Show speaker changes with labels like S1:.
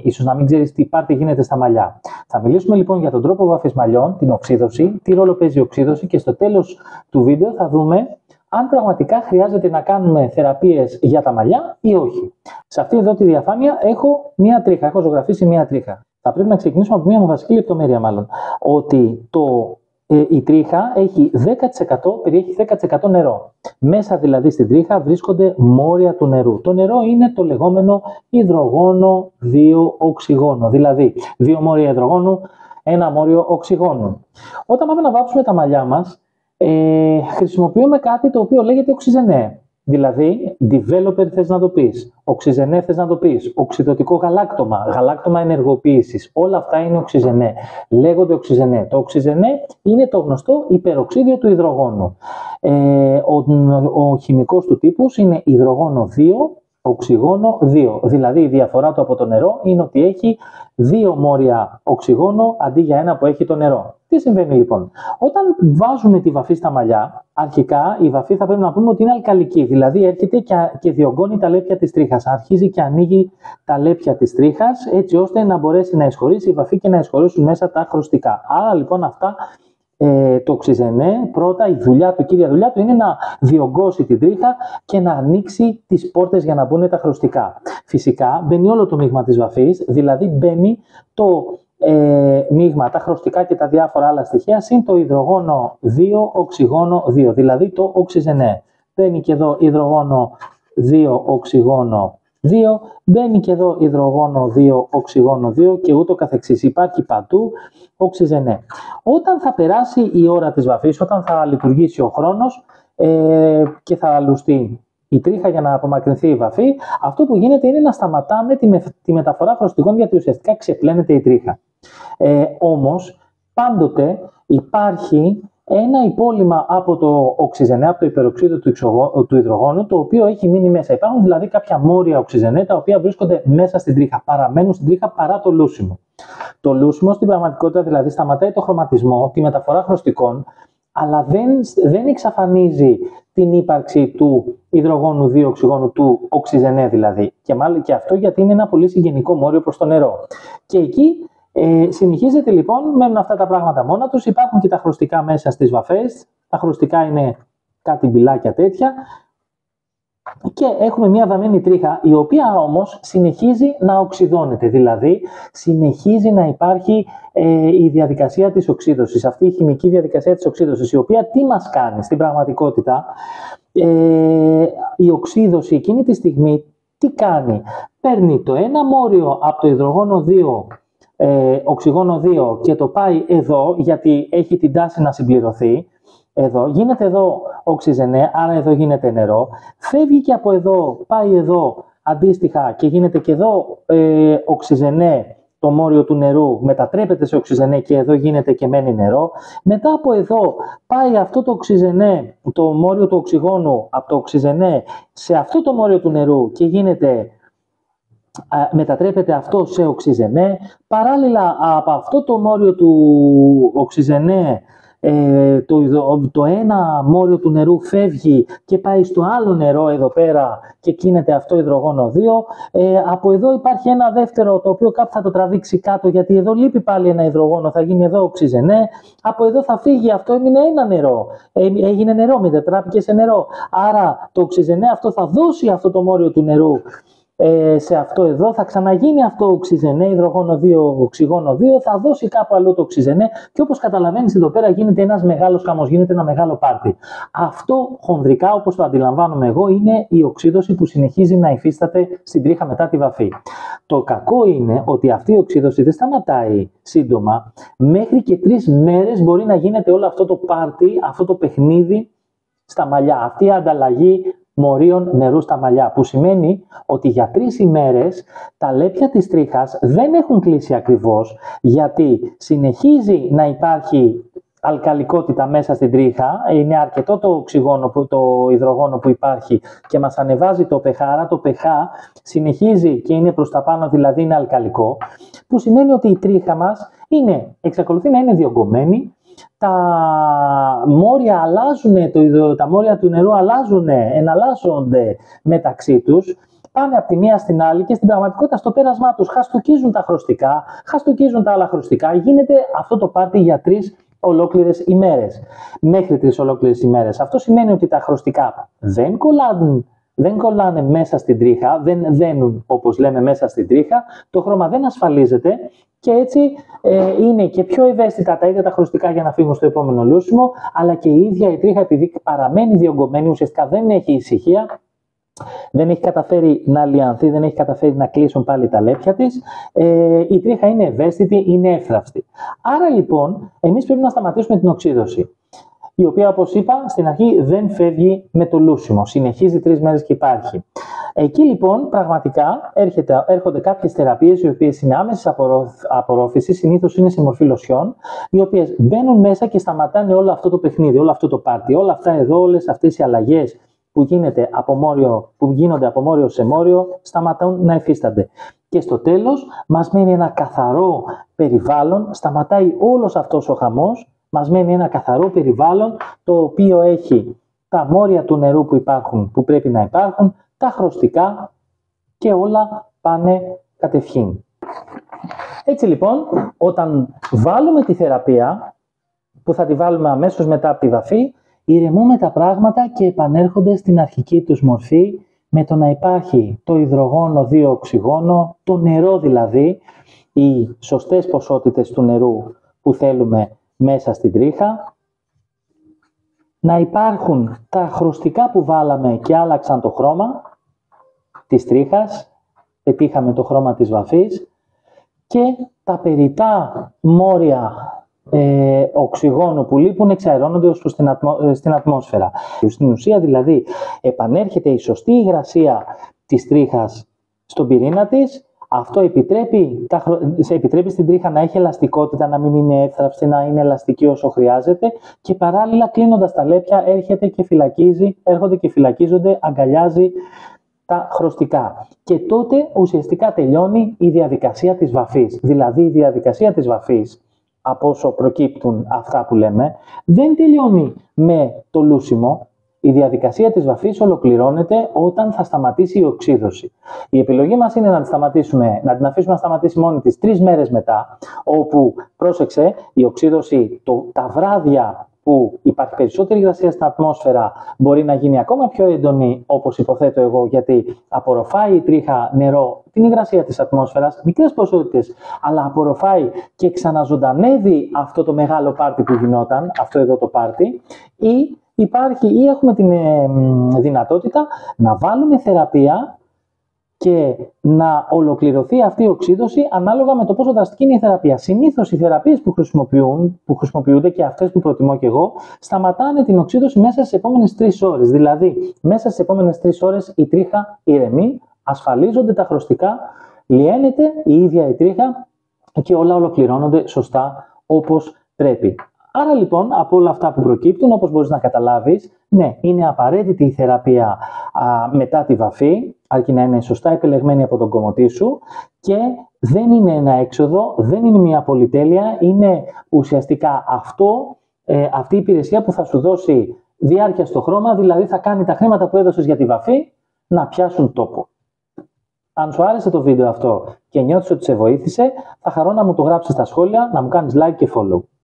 S1: Ίσως να μην ξέρεις τι πάρτι γίνεται στα μαλλιά. Θα μιλήσουμε λοιπόν για τον τρόπο βαφής μαλλιών, την οξύδωση, τι ρόλο παίζει η οξύδωση και στο τέλος του βίντεο θα δούμε αν πραγματικά χρειάζεται να κάνουμε θεραπείες για τα μαλλιά ή όχι. Σε αυτή εδώ τη διαφάνεια έχω μία τρίχα, έχω ζωγραφίσει μία τρίχα. Θα πρέπει να ξεκινήσουμε από μία βασική λεπτομέρεια μάλλον, ότι η τρίχα περιέχει 10% νερό. Μέσα δηλαδή στην τρίχα βρίσκονται μόρια του νερού. Το νερό είναι το λεγόμενο υδρογόνο 2 οξυγόνο. Δηλαδή 2 μόρια υδρογόνου, 1 μόριο οξυγόνου. Όταν πάμε να βάψουμε τα μαλλιά μας, χρησιμοποιούμε κάτι το οποίο λέγεται οξυζενέ. Δηλαδή, developer θες να το πεις, οξυζενέ θες να το πεις, οξυδωτικό γαλάκτωμα, γαλάκτωμα ενεργοποίησης, όλα αυτά είναι οξυζενέ, λέγονται οξυζενέ. Το οξυζενέ είναι το γνωστό υπεροξίδιο του υδρογόνου. Ο χημικός του τύπους είναι υδρογόνο 2, οξυγόνο 2. Δηλαδή η διαφορά του από το νερό είναι ότι έχει 2 μόρια οξυγόνο αντί για 1 που έχει το νερό. Τι συμβαίνει λοιπόν? Όταν βάζουμε τη βαφή στα μαλλιά, αρχικά η βαφή θα πρέπει να πούμε ότι είναι αλκαλική, δηλαδή έρχεται και διωγγώνει τα λέπια της τρίχας. Αρχίζει και ανοίγει τα λέπια της τρίχας έτσι ώστε να μπορέσει να εισχωρήσει η βαφή και να εισχωρήσουν μέσα τα χρωστικά. Άρα λοιπόν αυτά το οξυζενέ, πρώτα η κύρια δουλειά του είναι να διωγγώσει την τρίχα και να ανοίξει τις πόρτες για να μπουν τα χρωστικά. Φυσικά μπαίνει όλο το μείγμα της βαφής, δηλαδή μπαίνει το μείγμα, τα χρωστικά και τα διάφορα άλλα στοιχεία συν το υδρογόνο 2, οξυγόνο 2, δηλαδή το οξυζενέ. Μπαίνει και εδώ υδρογόνο 2, οξυγόνο 2, μπαίνει και εδώ υδρογόνο 2, οξυγόνο 2 και ούτω καθεξής. Υπάρχει παντού οξυζενέ. Όταν θα περάσει η ώρα της βαφής, όταν θα λειτουργήσει ο χρόνος και θα λουστεί η τρίχα για να απομακρυνθεί η βαφή, αυτό που γίνεται είναι να σταματάμε τη μεταφορά χρωστικών γιατί ουσιαστικά ξεπλένεται η τρίχα. Όμως, πάντοτε υπάρχει ένα υπόλοιμα από το οξυζενέ, από το υπεροξίδιο του υδρογόνου, το οποίο έχει μείνει μέσα. Υπάρχουν δηλαδή κάποια μόρια οξυζενέ τα οποία βρίσκονται μέσα στην τρίχα, παραμένουν στην τρίχα παρά το λούσιμο. Το λούσιμο στην πραγματικότητα δηλαδή σταματάει το χρωματισμό, τη μεταφορά χρωστικών, αλλά δεν εξαφανίζει την ύπαρξη του υδρογόνου 2 οξυγόνου, του οξυζενέ δηλαδή. Και μάλλον και αυτό γιατί είναι ένα πολύ συγγενικό μόριο προς το νερό. Και εκεί συνεχίζεται λοιπόν, μένουν αυτά τα πράγματα μόνα τους, υπάρχουν και τα χρωστικά μέσα στις βαφές, τα χρωστικά είναι κάτι μπιλάκια τέτοια και έχουμε μια βαμμένη τρίχα η οποία όμως συνεχίζει να οξυδώνεται, δηλαδή συνεχίζει να υπάρχει η διαδικασία της οξύδωσης, αυτή η χημική διαδικασία της οξύδωσης, η οποία τι μας κάνει στην πραγματικότητα? Η οξύδωση εκείνη τη στιγμή τι κάνει? Παίρνει το ένα μόριο από το υδρογόνο 2, οξυγόνο 2 και το πάει εδώ γιατί έχει την τάση να συμπληρωθεί. Εδώ γίνεται εδώ οξυζενέ, άρα εδώ γίνεται νερό. Φεύγει και από εδώ, πάει εδώ αντίστοιχα και γίνεται και εδώ οξυζενέ, το μόριο του νερού μετατρέπεται σε οξυζενέ και εδώ γίνεται και μένει νερό. Μετά από εδώ πάει αυτό το οξυζενέ, το μόριο του οξυγόνου από το οξυζενέ σε αυτό το μόριο του νερού και μετατρέπεται αυτό σε οξυζενέ. Παράλληλα από αυτό το μόριο του οξυζενέ το ένα μόριο του νερού φεύγει και πάει στο άλλο νερό εδώ πέρα και κίνεται αυτό υδρογόνο 2. Από εδώ υπάρχει ένα δεύτερο το οποίο κάπου θα το τραβήξει κάτω γιατί εδώ λείπει πάλι ένα υδρογόνο, θα γίνει εδώ οξυζενέ. Από εδώ θα φύγει αυτό, έμεινε ένα νερό, έγινε νερό, μετατράπηκε σε νερό. Άρα το οξυζενέ αυτό θα δώσει αυτό το μόριο του νερού σε αυτό εδώ, θα ξαναγίνει αυτό οξυζενέ, υδρογόνο 2, οξυγόνο 2, θα δώσει κάπου αλλού το οξυζενέ και όπως καταλαβαίνεις εδώ πέρα γίνεται ένας μεγάλος χαμός, γίνεται ένα μεγάλο πάρτι. Αυτό χονδρικά όπως το αντιλαμβάνομαι εγώ είναι η οξύδωση που συνεχίζει να υφίσταται στην τρίχα μετά τη βαφή. Το κακό είναι ότι αυτή η οξύδωση δεν σταματάει σύντομα, μέχρι και 3 μέρες μπορεί να γίνεται όλο αυτό το πάρτι, αυτό το παιχνίδι στα μαλλιά, αυτή η ανταλλαγή μορίων νερού στα μαλλιά, που σημαίνει ότι για 3 ημέρες τα λέπια της τρίχας δεν έχουν κλείσει ακριβώς, γιατί συνεχίζει να υπάρχει αλκαλικότητα μέσα στην τρίχα, είναι αρκετό το οξυγόνο, το υδρογόνο που υπάρχει και μας ανεβάζει το pH, άρα το pH συνεχίζει και είναι προς τα πάνω, δηλαδή είναι αλκαλικό, που σημαίνει ότι η τρίχα μας εξακολουθεί να είναι διωγγωμένη, τα μόρια αλλάζουν, τα μόρια του νερού αλλάζουν, εναλλάσσονται μεταξύ τους, πάνε από τη μία στην άλλη και στην πραγματικότητα στο πέρασμά τους χαστοκίζουν τα χρωστικά, χαστοκίζουν τα άλλα χρωστικά. Γίνεται αυτό το πάρτι για 3 ολόκληρες ημέρες. Μέχρι 3 ολόκληρες ημέρες. Αυτό σημαίνει ότι τα χρωστικά δεν κολλάνε μέσα στην τρίχα, δεν δένουν όπως λέμε μέσα στην τρίχα, το χρώμα δεν ασφαλίζεται και έτσι είναι και πιο ευαίσθητα τα ίδια τα χρωστικά για να φύγουν στο επόμενο λούσιμο, αλλά και η ίδια η τρίχα, επειδή παραμένει διωγγωμένη, ουσιαστικά δεν έχει ησυχία, δεν έχει καταφέρει να λιανθεί, δεν έχει καταφέρει να κλείσουν πάλι τα λέπια της, η τρίχα είναι ευαίσθητη, είναι εύθραυστη. Άρα λοιπόν, εμείς πρέπει να σταματήσουμε την οξύδωση, η οποία, όπως είπα, στην αρχή δεν φεύγει με το λούσιμο, συνεχίζει 3 μέρες και υπάρχει. Εκεί λοιπόν πραγματικά έρχονται κάποιες θεραπείες οι οποίες είναι άμεσης απορρόφησης, συνήθως είναι σε μορφή λοσιών, οι οποίες μπαίνουν μέσα και σταματάνε όλο αυτό το παιχνίδι, όλο αυτό το πάρτι, όλα αυτά εδώ, όλες αυτές οι αλλαγές που γίνονται από μόριο σε μόριο, σταματούν να υφίστανται. Και στο τέλος μας μένει ένα καθαρό περιβάλλον, σταματάει όλος αυτός ο χαμός, μας μένει ένα καθαρό περιβάλλον το οποίο έχει τα μόρια του νερού που πρέπει να υπάρχουν, τα χρωστικά και όλα πάνε κατευχήν. Έτσι λοιπόν, όταν βάλουμε τη θεραπεία, που θα τη βάλουμε αμέσως μετά από τη βαφή, ηρεμούμε τα πράγματα και επανέρχονται στην αρχική τους μορφή, με το να υπάρχει το υδρογόνο 2 οξυγόνο, το νερό δηλαδή, οι σωστές ποσότητες του νερού που θέλουμε μέσα στην τρίχα, να υπάρχουν τα χρωστικά που βάλαμε και άλλαξαν το χρώμα της τρίχας, πετύχαμε το χρώμα της βαφής, και τα περιττά μόρια οξυγόνου που λείπουν εξαερώνονται ως προς στην ατμόσφαιρα. Στην ουσία δηλαδή επανέρχεται η σωστή υγρασία της τρίχας στον πυρήνα της. Αυτό επιτρέπει στην τρίχα να έχει ελαστικότητα, να μην είναι εύθραυστη, να είναι ελαστική όσο χρειάζεται, και παράλληλα κλείνοντας τα λέπια έρχονται και φυλακίζονται, αγκαλιάζει τα χρωστικά. Και τότε ουσιαστικά τελειώνει η διαδικασία της βαφής. Δηλαδή η διαδικασία της βαφής, από όσο προκύπτουν αυτά που λέμε, δεν τελειώνει με το λούσιμο. Η διαδικασία της βαφής ολοκληρώνεται όταν θα σταματήσει η οξύδωση. Η επιλογή μας είναι να την αφήσουμε να σταματήσει μόνη της 3 μέρες μετά, όπου, πρόσεξε, η οξύδωση τα βράδια που υπάρχει περισσότερη υγρασία στην ατμόσφαιρα μπορεί να γίνει ακόμα πιο έντονη, όπως υποθέτω εγώ, γιατί απορροφάει η τρίχα νερό, την υγρασία της ατμόσφαιρας, μικρές ποσότητες, αλλά απορροφάει και ξαναζωντανεύει αυτό το μεγάλο πάρτι που γινόταν, αυτό εδώ το πάρτι, ή έχουμε την δυνατότητα να βάλουμε θεραπεία και να ολοκληρωθεί αυτή η οξύδωση ανάλογα με το πόσο δραστική είναι η θεραπεία. Συνήθως οι θεραπείες που χρησιμοποιούνται και αυτές που προτιμώ και εγώ, σταματάνε την οξύδωση μέσα στις επόμενες 3 ώρες. Δηλαδή, μέσα στις επόμενες 3 ώρες η τρίχα ηρεμεί, ασφαλίζονται τα χρωστικά, λιένεται η ίδια η τρίχα και όλα ολοκληρώνονται σωστά όπως πρέπει. Άρα λοιπόν, από όλα αυτά που προκύπτουν, όπως μπορείς να καταλάβεις, ναι, είναι απαραίτητη η θεραπεία μετά τη βαφή, αρκεί να είναι σωστά επιλεγμένη από τον κομωτή σου, και δεν είναι ένα έξοδο, δεν είναι μια πολυτέλεια, είναι ουσιαστικά αυτή η υπηρεσία που θα σου δώσει διάρκεια στο χρώμα, δηλαδή θα κάνει τα χρήματα που έδωσες για τη βαφή να πιάσουν τόπο. Αν σου άρεσε το βίντεο αυτό και νιώθεις ότι σε βοήθησε, θα χαρώ να μου το γράψεις στα σχόλια, να μου κάνεις like και follow.